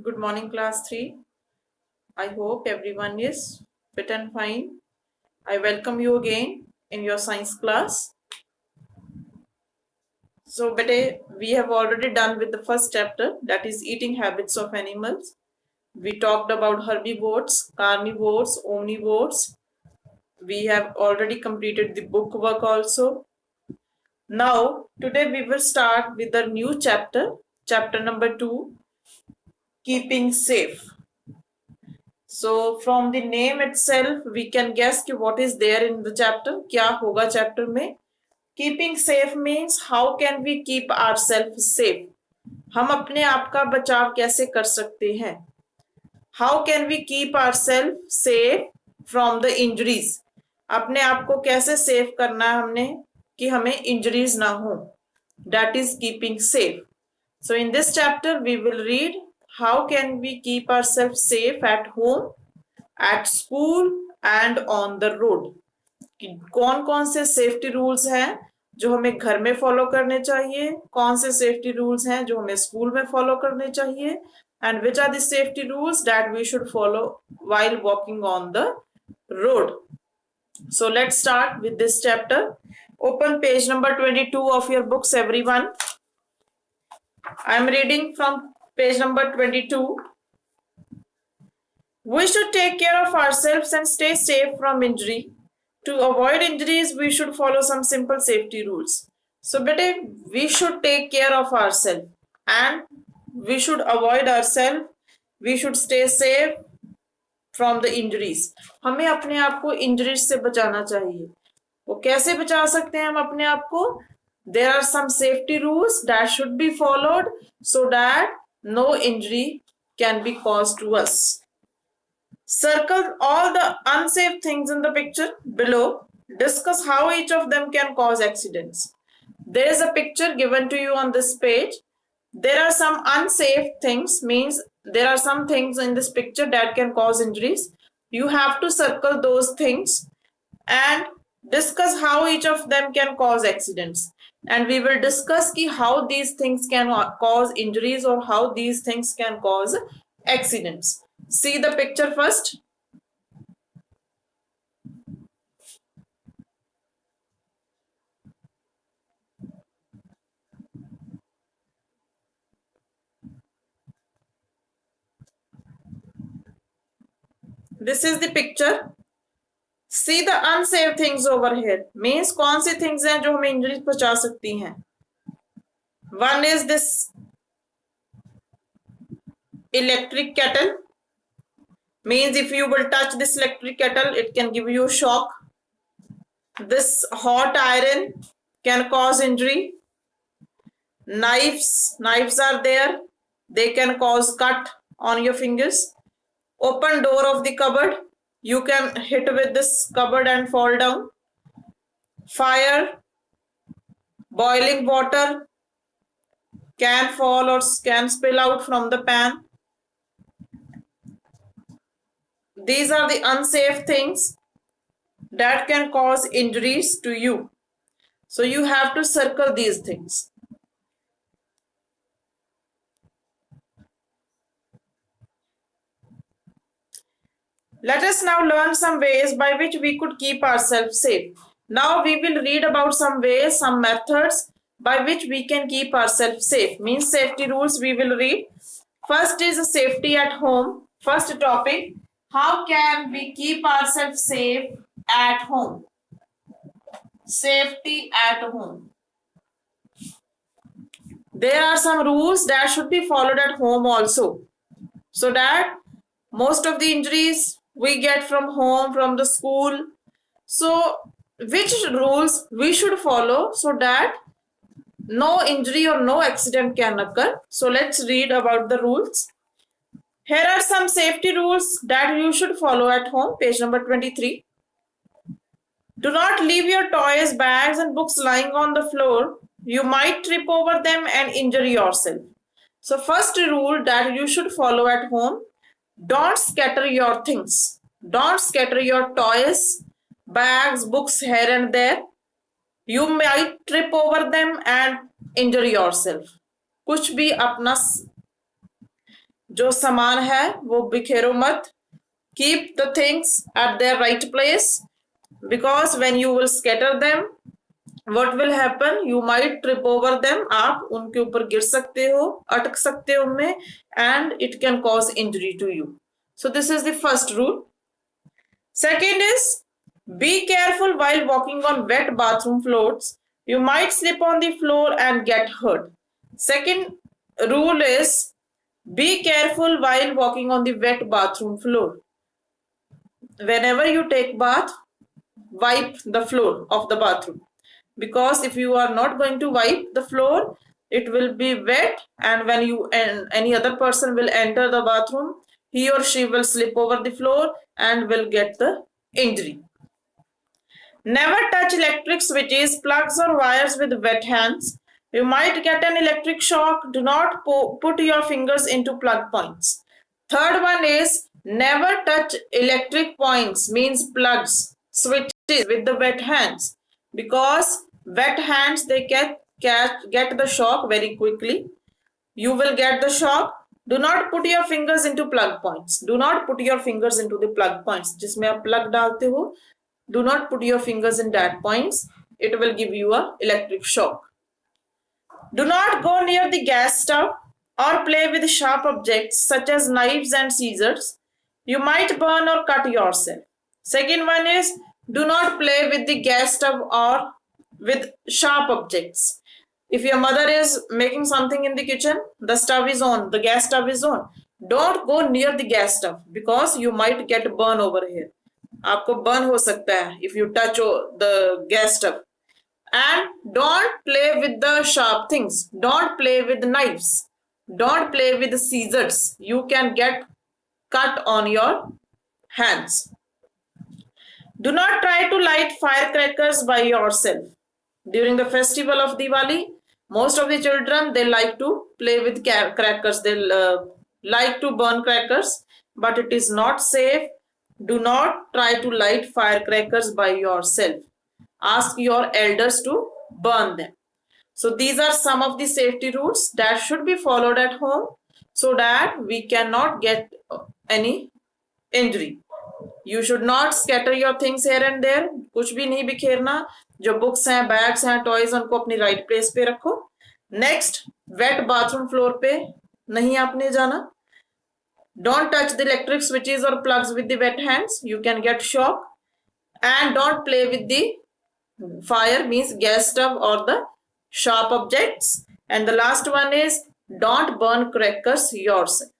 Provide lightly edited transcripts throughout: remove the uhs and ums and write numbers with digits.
Good morning, class 3. I hope everyone is fit and fine. I welcome you again in your science class. So, bete, we have already done with the first chapter, that is eating habits of animals. We talked about herbivores, carnivores, omnivores. We have already completed the book work also. Now, today we will start with the new chapter, chapter number 2, keeping safe. So from the name itself, we can guess कि what is there in the chapter, क्या होगा chapter में. Keeping safe means how can we keep ourselves safe? हम अपने आप का बचाव कैसे कर सकते हैं? How can we keep ourselves safe from the injuries? अपने आप को कैसे सेफ करना है हमने कि हमें इंजरीज ना हो. That is keeping safe. So in this chapter we will read how can we keep ourselves safe at home, at school and on the road. कौन कौन से सेफ्टी रूल्स हैं जो हमें घर में फॉलो करने चाहिए, कौन से सेफ्टी रूल्स हैं जो हमें स्कूल में फॉलो करने चाहिए, and which are the safety rules that we should follow while walking on the road. So let's start with this chapter. Open page number 22 of your books, everyone. I am reading from page number 22. We should take care of ourselves and stay safe from injury. To avoid injuries, we should follow some simple safety rules. So, bete, we should take care of ourselves and we should avoid ourselves. We should stay safe from the injuries. हमें अपने आप को injuries से बचाना चाहिए. वो कैसे बचा सकते हैं हम अपने आप को? There are some safety rules that should be followed so that no injury can be caused to us. Circle all the unsafe things in the picture below. Discuss how each of them can cause accidents. There is a picture given to you on this page. There are some unsafe things, means there are some things in this picture that can cause injuries. You have to circle those things and discuss how each of them can cause accidents. And we will discuss how these things can cause injuries or how these things can cause accidents. See the picture first. This is the picture. See the unsafe things over here. Means कौन सी things हैं जो हमें injuries पहुंचा सकती हैं. One is this electric kettle. Means if you will touch this electric kettle, it can give you a shock. This hot iron can cause injury. Knives are there. They can cause cut on your fingers. Open door of the cupboard. You can hit with this cupboard and fall down. Fire, boiling water can fall or can spill out from the pan. These are the unsafe things that can cause injuries to you. So you have to circle these things. Let us now learn some ways by which we could keep ourselves safe. Now we will read about some ways, some methods by which we can keep ourselves safe. Means safety rules we will read. First is safety at home. First topic, how can we keep ourselves safe at home? Safety at home. There are some rules that should be followed at home also, so that most of the injuries we get from home, from the school. So which rules we should follow so that no injury or no accident can occur? So let's read about the rules. Here are some safety rules that you should follow at home. Page number 23. Do not leave your toys, bags and books lying on the floor. You might trip over them and injure yourself. So first rule that you should follow at home, don't scatter your things. Don't scatter your toys, bags, books here and there. You might trip over them and injure yourself. कुछ भी अपना जो सामान है वो बिखेरो मत. Keep the things at their right place, because when you will scatter them, what will happen? You might trip over them. आप उनके ऊपर गिर सकते हो, अटक सकते हो उनमें, and it can cause injury to you. So this is the first rule. Second is, be careful while walking on wet bathroom floors. You might slip on the floor and get hurt. Second rule is, be careful while walking on the wet bathroom floor. Whenever you take bath, wipe the floor of the bathroom, because if you are not going to wipe the floor, it will be wet, and when you and any other person will enter the bathroom, he or she will slip over the floor and will get the injury. Never touch electric switches, plugs or wires with wet hands. You might get an electric shock. Do not put your fingers into plug points. Third one is, never touch electric points, means plugs, switches, with the wet hands, because wet hands, they get the shock very quickly. You will get the shock. Do not put your fingers into plug points. Do not put your fingers into the plug points. जिसमें आप plug डालते हो, do not put your fingers in that points. It will give you a electric shock. Do not go near the gas stove or play with sharp objects such as knives and scissors. You might burn or cut yourself. Second one is, do not play with the gas stove or with sharp objects. If your mother is making something in the kitchen, the stove is on, the gas stove is on. Don't go near the gas stove, because you might get burn over here. आपको burn हो सकता है if you touch the gas stove. And don't play with the sharp things. Don't play with knives. Don't play with scissors. You can get cut on your hands. Do not try to light firecrackers by yourself. During the festival of Diwali, most of the children, they like to play with crackers. They like to burn crackers, but it is not safe. Do not try to light firecrackers by yourself. Ask your elders to burn them. So these are some of the safety rules that should be followed at home, so that we cannot get any injury. You should not scatter your things here and there. कुछ भी नहीं बिखेरना. जो books हैं, bags हैं, toys, उनको अपनी right place पे रखो. नेक्स्ट, वेट बाथरूम फ्लोर पे नहीं आपने जाना. Don't touch the electric switches or plugs with the wet hands. You can get shock. And don't play with the fire, means gas stove or the sharp objects. And the last one is, don't burn crackers yourself.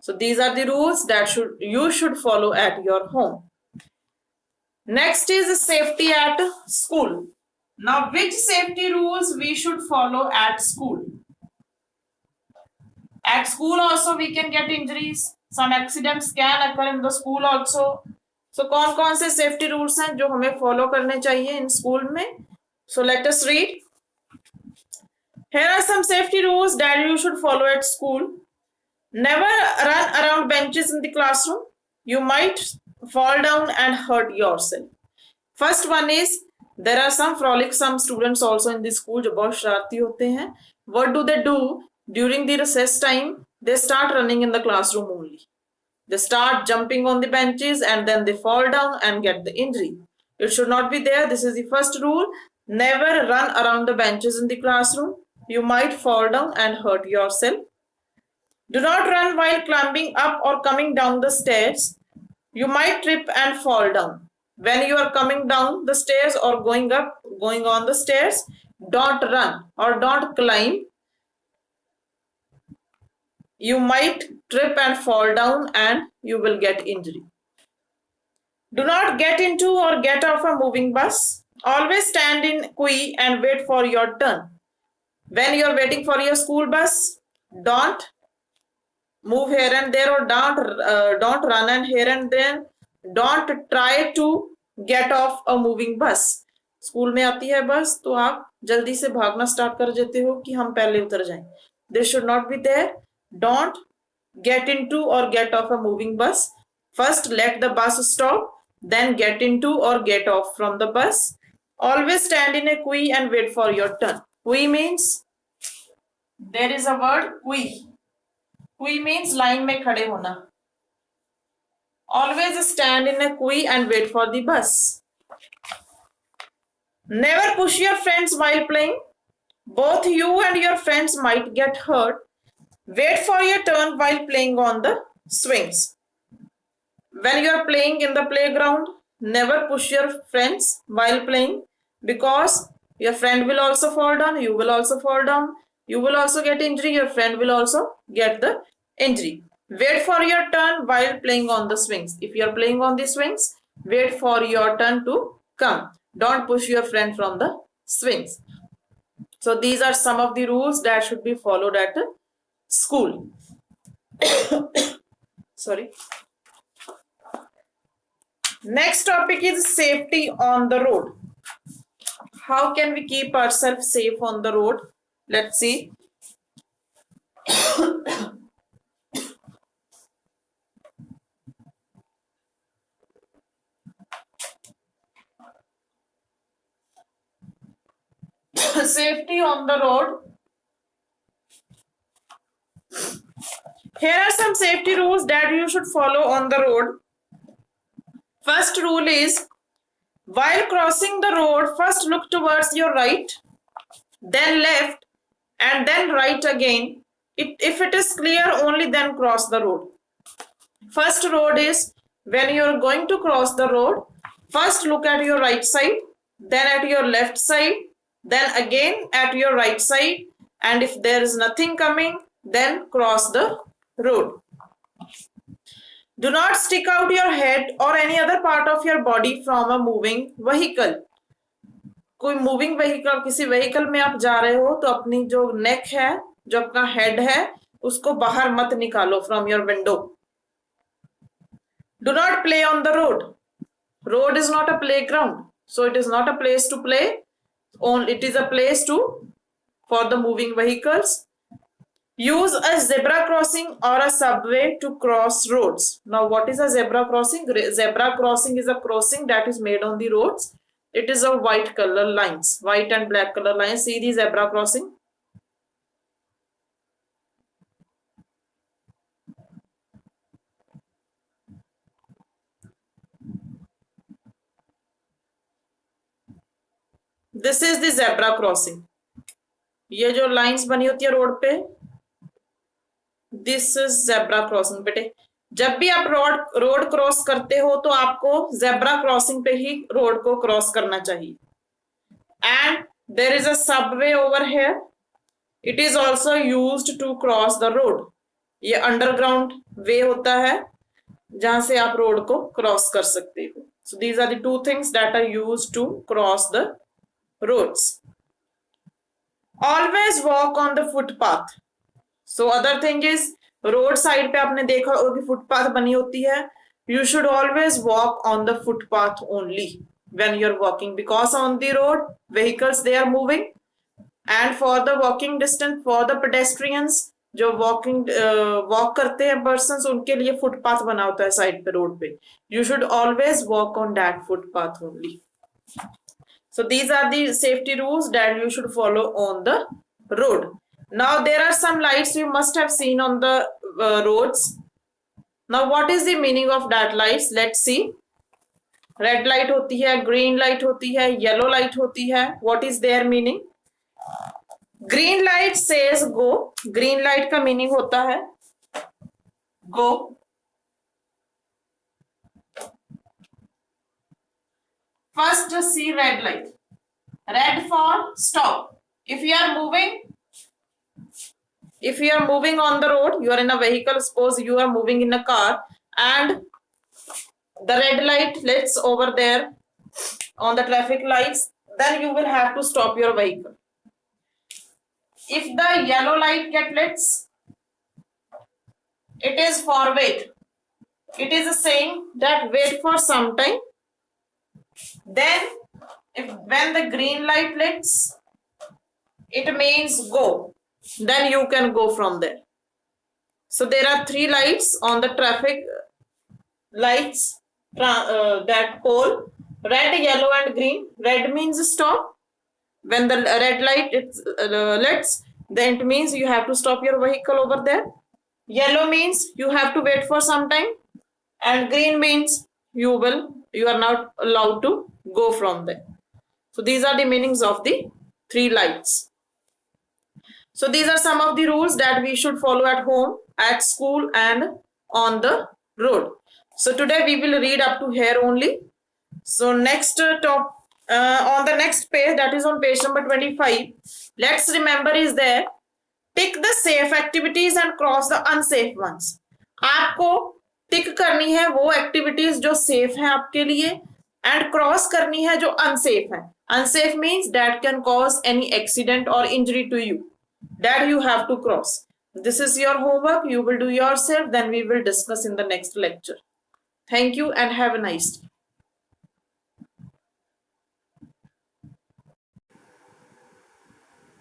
So these are the rules that you should follow at your home. Next is safety at school. Now, which safety rules we should follow at school? At school also we can get injuries. Some accidents can occur in the school also. So कौन-कौन से safety rules हैं जो हमें follow करने चाहिए in school में? So let us read. Here are some safety rules that you should follow at school. Never run around benches in the classroom. You might fall down and hurt yourself. First one is, there are some frolicsome students also in the school जो बहुत शरारती होते हैं. What do they do? During the recess time, they start running in the classroom only. They start jumping on the benches and then they fall down and get the injury. It should not be there. This is the first rule. Never run around the benches in the classroom. You might fall down and hurt yourself. Do not run while climbing up or coming down the stairs. You might trip and fall down. When you are coming down the stairs or going on the stairs, don't run or don't climb. You might trip and fall down and you will get injury. Do not get into or get off a moving bus. Always stand in queue and wait for your turn. When you are waiting for your school bus, don't move here and there, or don't run and here and there. Don't try to get off a moving bus. School में आती है बस तो आप जल्दी से भागना start कर देते हो कि हम पहले उतर जाएं. This should not be there. Don't get into or get off a moving bus. First, let the bus stop, then get into or get off from the bus. Always stand in a queue and wait for your turn. Queue means, there is a word queue. क्वी means line में खड़े होना. Always stand in a queue and wait for the bus. Never push your friends while playing. Both you and your friends might get hurt. Wait for your turn while playing on the swings. When you are playing in the playground, never push your friends while playing, because your friend will also fall down, you will also fall down, you will also get injury, your friend will also get the injury. Wait for your turn while playing on the swings. If you are playing on the swings, wait for your turn to come. Don't push your friend from the swings. So these are some of the rules that should be followed at school. Sorry. Next topic is safety on the road. How can we keep ourselves safe on the road? Let's see. Safety on the road. Here are some safety rules that you should follow on the road. First rule is, while crossing the road, first look towards your right, then left, and then right again. If it is clear, only then cross the road. First road is, when you are going to cross the road, first look at your right side, then at your left side, then again at your right side, and if there is nothing coming, then cross the road. Do not stick out your head or any other part of your body from a moving vehicle. कोई moving vehicle, किसी vehicle में आप जा रहे हो तो अपनी जो नेक है, जो अपना हेड है, उसको बाहर मत निकालो from your window. Do not play on the road. Road is not a playground, so it is not a place to play. It is a place for the moving vehicles. Use a zebra crossing or a subway to cross roads. Now, what is a zebra crossing? Zebra crossing is a crossing that is made on the roads. It is a white color lines, white and black color lines. See the zebra crossing. This is the zebra crossing. ये जो lines बनी होती है road पे, this is zebra crossing. बेटे, जब भी आप रोड क्रॉस करते हो तो आपको जेब्रा क्रॉसिंग पे ही रोड को क्रॉस करना चाहिए. And there is a subway over here. It is also used to cross the road. ये अंडरग्राउंड वे होता है जहां से आप रोड को क्रॉस कर सकते हो. So these are the two things that are used to cross the roads. Always walk on the footpath. So other thing is, road side पे आपने देखा होगा फुटपाथ बनी होती है. You should always walk on the footpath only when you're walking, because on the road vehicles they are moving, and for the walking distance, for the pedestrians जो walk करते हैं पर्सन्स, उनके लिए फुटपाथ बना होता है साइड पे road पे. You should always walk on that footpath only. So these are the safety rules that you should follow on the road. Now there are some lights you must have seen on the roads. Now what is the meaning of that lights? Let's see. Red light होती है, green light होती है, yellow light होती है. What is their meaning? Green light says go. Green light का meaning होता है go. First see red light. Red for stop. If you are moving on the road, you are in a vehicle, suppose you are moving in a car, and the red light lights over there on the traffic lights, then you will have to stop your vehicle. If the yellow light get lit, it is for wait. It is saying that wait for some time. Then when the green light lights, it means go. Then you can go from there. So there are three lights on the traffic lights that pole: red, yellow and green. Red means stop. When the red light lights, then it means you have to stop your vehicle over there. Yellow means you have to wait for some time, and green means you are not allowed to go from there. So these are the meanings of the three lights. So these are some of the rules that we should follow at home, at school, and on the road. So today we will read up to here only. So next on the next page, that is on page number 25, let's remember is there, tick the safe activities and cross the unsafe ones. आपको tick करनी है वो activities जो safe है आपके लिए, and cross करनी है जो अनसेफ है. Unsafe means that can cause any accident और injury to you, that you have to cross. This is your homework. You will do yourself. Then we will discuss in the next lecture. Thank you and have a nice day.